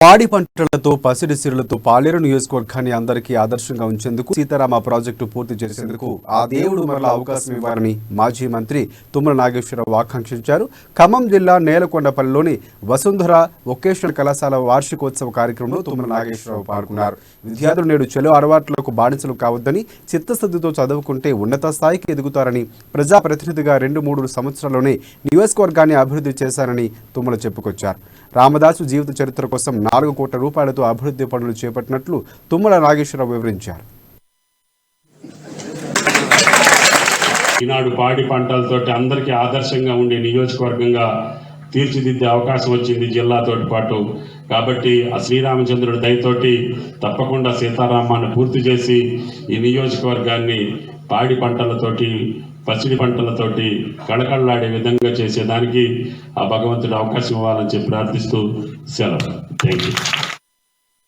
పాడి పంటలతో పసిడి సిరులతో పాలేరు నియోజకవర్గాన్ని అందరికీ ఆదర్శంగా ఉంచేందుకు సీతారామ ప్రాజెక్టు పూర్తి చేసేందుకు ఆ దేవుడు మరలా అవకాశం ఇవ్వాలని మాజీ మంత్రి తుమ్మల నాగేశ్వరరావు ఆకాంక్షించారు. ఖమ్మం జిల్లా నేలకొండపల్లిలోని వసుంధర వొకేషనల్ కళాశాల వార్షికోత్సవ కార్యక్రమంలో తుమ్మల నాగేశ్వరరావు పాల్గొన్నారు. విద్యార్థులు నేడు చెడు అలవాట్లకు బానిసలు కావద్దని, చిత్తశుద్ధితో చదువుకుంటే ఉన్నత స్థాయికి ఎదుగుతారని, ప్రజాప్రతినిధిగా 2-3 సంవత్సరాల్లోనే నియోజకవర్గాన్ని అభివృద్ధి చేశారని తుమ్మల చెప్పుకొచ్చారు. రామదాసు జీవిత చరిత్ర కోసం 4 కోట్ల రూపాయలతో అభివృద్ధి పనులు చేపట్టినట్లు తుమ్మల నాగేశ్వరరావు వివరించారు. ఈనాడు పాడి పంటలతోటి అందరికీ ఆదర్శంగా ఉండే నియోజకవర్గంగా తీర్చిదిద్దే అవకాశం వచ్చింది జిల్లాతో పాటు. కాబట్టి ఆ శ్రీరామచంద్రుడి దయతోటి తప్పకుండా సీతారామాన్ని పూర్తి చేసి ఈ నియోజకవర్గాన్ని పాడి పంటలతోటి పసిడి పంటలతోటి కళకళలాడే విధంగా చేసేదానికి ఆ భగవంతుడు అవకాశం ఇవ్వాలని చెప్పి ప్రార్థిస్తూ సెలవు. Thank you.